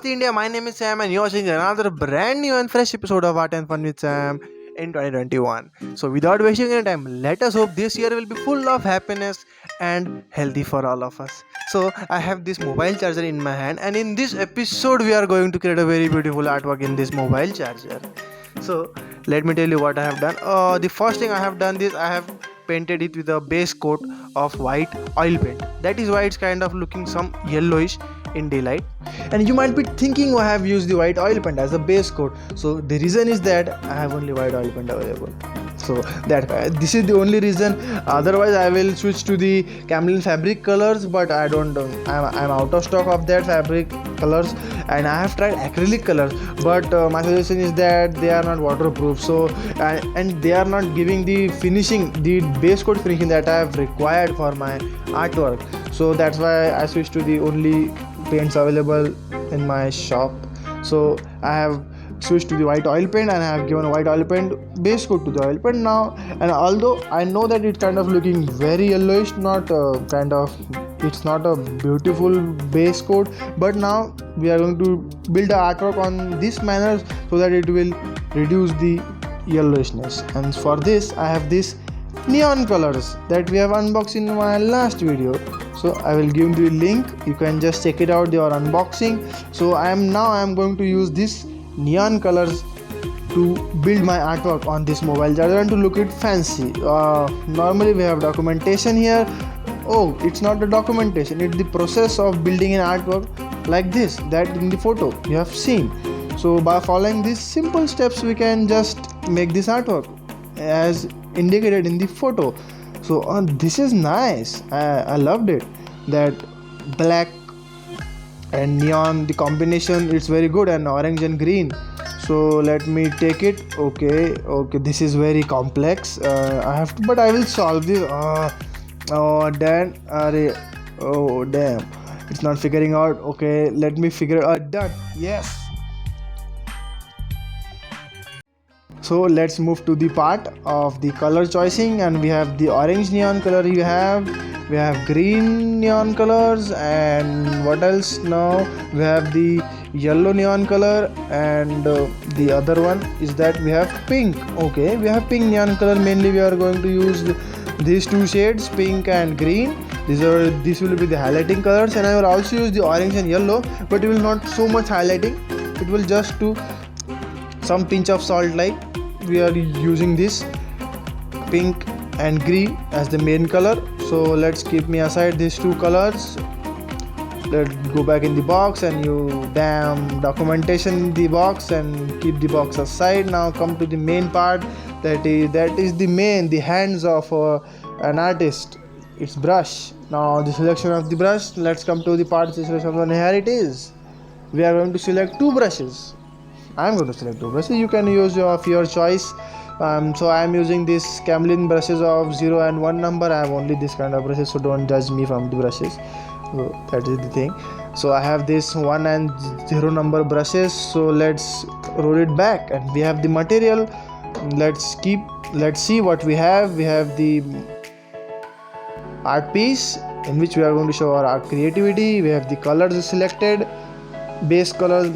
Namaste India, my name is Sam and you're watching another brand new and fresh episode of Art and Fun with Sam in 2021. So without wasting any time, let us hope this year will be full of happiness and healthy for all of us. So I have this mobile charger in my hand, and in this episode we are going to create a very beautiful artwork in this mobile charger. So let me tell you what I have done. The first thing I have done is I have painted it with a base coat of white oil paint. That is why it's kind of looking some yellowish in daylight. And you might be thinking why I have used the white oil paint as a base coat. So the reason is that I have only white oil paint available. So this is the only reason. Otherwise I will switch to the Camlin fabric colors, but I don't I'm out of stock of that fabric colors, and I have tried acrylic colors, but my suggestion is that they are not waterproof, so and they are not giving the finishing, the base coat finishing that I have required for my artwork. So that's why I switched to the only paints available in my shop. So I have switched to the white oil paint, and I have given a white oil paint base coat to the oil paint now. And although I know that it's kind of looking very yellowish, not it's not a beautiful base coat, but now we are going to build the artwork on this manner so that it will reduce the yellowishness. And for this I have this neon colors that we have unboxed in my last video. So I will give you the link, you can just check it out, their unboxing. So I am going to use this neon colors to build my artwork on this mobile charger and to look it fancy. Normally we have documentation here. Oh, it's not the documentation, it's the process of building an artwork like this, that in the photo you have seen. So by following these simple steps we can just make this artwork as indicated in the photo. So this is nice. I loved it, that black and neon, the combination, it's very good, and orange and green. So let me take it. Okay, this is very complex. I have to, but I will solve this. Oh damn, it's not figuring out. Okay, let me figure it out. Done. Yes. So let's move to the part of the color choosing, and we have the orange neon color, we have green neon colors, and what else now, we have the yellow neon color, and the other one is that we have pink. Okay, we have pink neon color. Mainly we are going to use these two shades, pink and green. This will be the highlighting colors, and I will also use the orange and yellow, but it will not so much highlighting, it will just do some pinch of salt. Like we are using this pink and green as the main color. So let's keep me aside these two colors. Let's go back in the box, and you damn documentation in the box, and keep the box aside. Now come to the main part, that is the hands of an artist. It's brush. Now the selection of the brush, let's come to the part selection, and here it is. We are going to select two brushes. I am going to select two brushes. You can use of your choice. So I am using this Camlin brushes of 0 and 1 number. I have only this kind of brushes, so don't judge me from the brushes. So that is the thing. So I have this 1 and 0 number brushes. So let's roll it back, and we have the material. Let's see what we have. We have the art piece in which we are going to show our art creativity. We have the colors selected, base colors,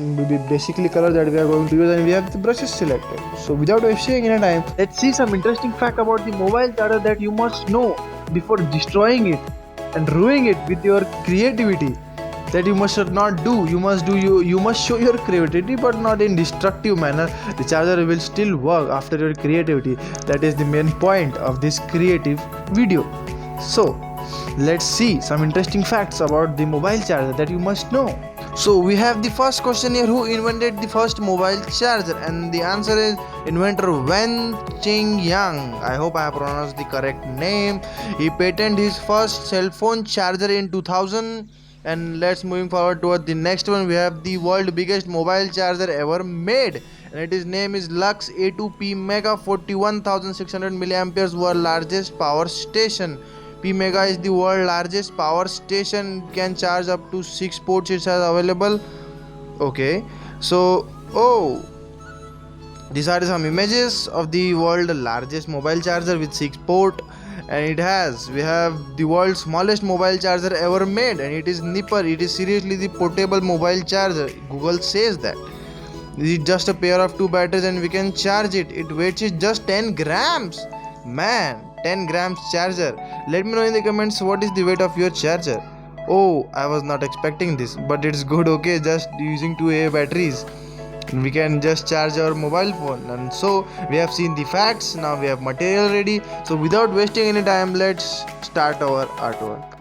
basically colors that we are going to use, and we have the brushes selected. So without wasting any time, let's see some interesting fact about the mobile charger that you must know before destroying it and ruining it with your creativity. That you must not do. You must show your creativity, but not in destructive manner. The charger will still work after your creativity. That is the main point of this creative video. So let's see some interesting facts about the mobile charger that you must know. So we have the first question here: who invented the first mobile charger? And the answer is inventor Wen Ching Yang. I hope I have pronounced the correct name. He patented his first cell phone charger in 2000. And let's moving forward toward the next one. We have the world biggest mobile charger ever made, and its name is Lux A2P Mega 41,600 milliamperes, world largest power station. P Mega is the world largest power station, can charge up to 6 ports it has available. Okay, so these are some images of the world largest mobile charger with 6 port. and we have the world's smallest mobile charger ever made, and it is Nipper. It is seriously the portable mobile charger. Google says that. This is just a pair of two batteries and we can charge it. It weighs is just 10 grams. Man, 10 grams charger. Let me know in the comments what is the weight of your charger. Oh, I was not expecting this, but it's good. Okay, just using 2 AA batteries, we can just charge our mobile phone. And so we have seen the facts. Now we have material ready. So without wasting any time, let's start our artwork.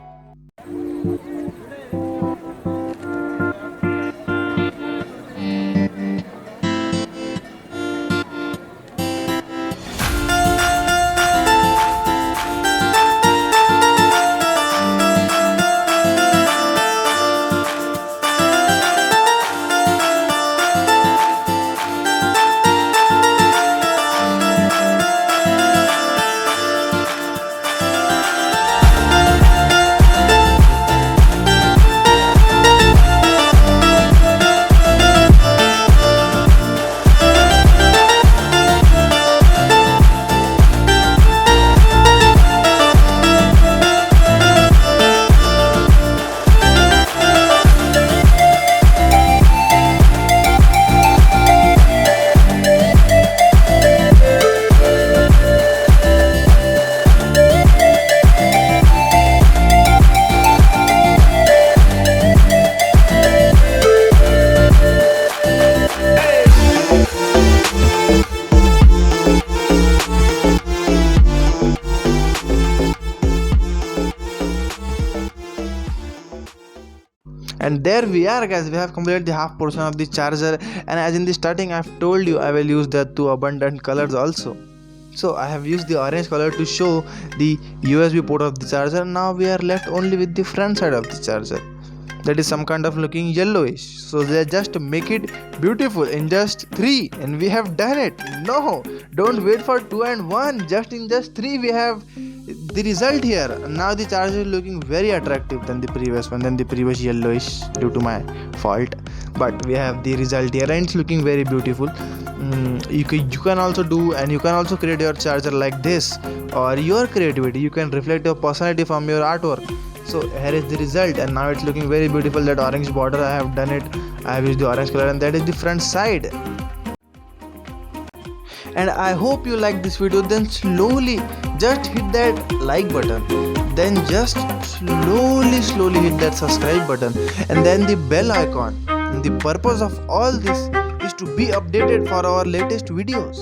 And there we are, guys. We have completed the half portion of the charger, and as in the starting I've told you, I will use the two abundant colors also. So I have used the orange color to show the USB port of the charger. Now we are left only with the front side of the charger, that is some kind of looking yellowish. So they just make it beautiful in just 3, and we have done it. No, don't wait for 2 and 1, just in just 3 we have the result here. Now the charger is looking very attractive than the previous one, than the previous yellowish due to my fault, but we have the result here and it's looking very beautiful. You can also do, and you can also create your charger like this, or your creativity. You can reflect your personality from your artwork. So here is the result, and now it's looking very beautiful. That orange border, I have done it. I have used the orange color, and that is the front side. And I hope you like this video. Then slowly just hit that like button, then just slowly hit that subscribe button, and then the bell icon. And the purpose of all this is to be updated for our latest videos.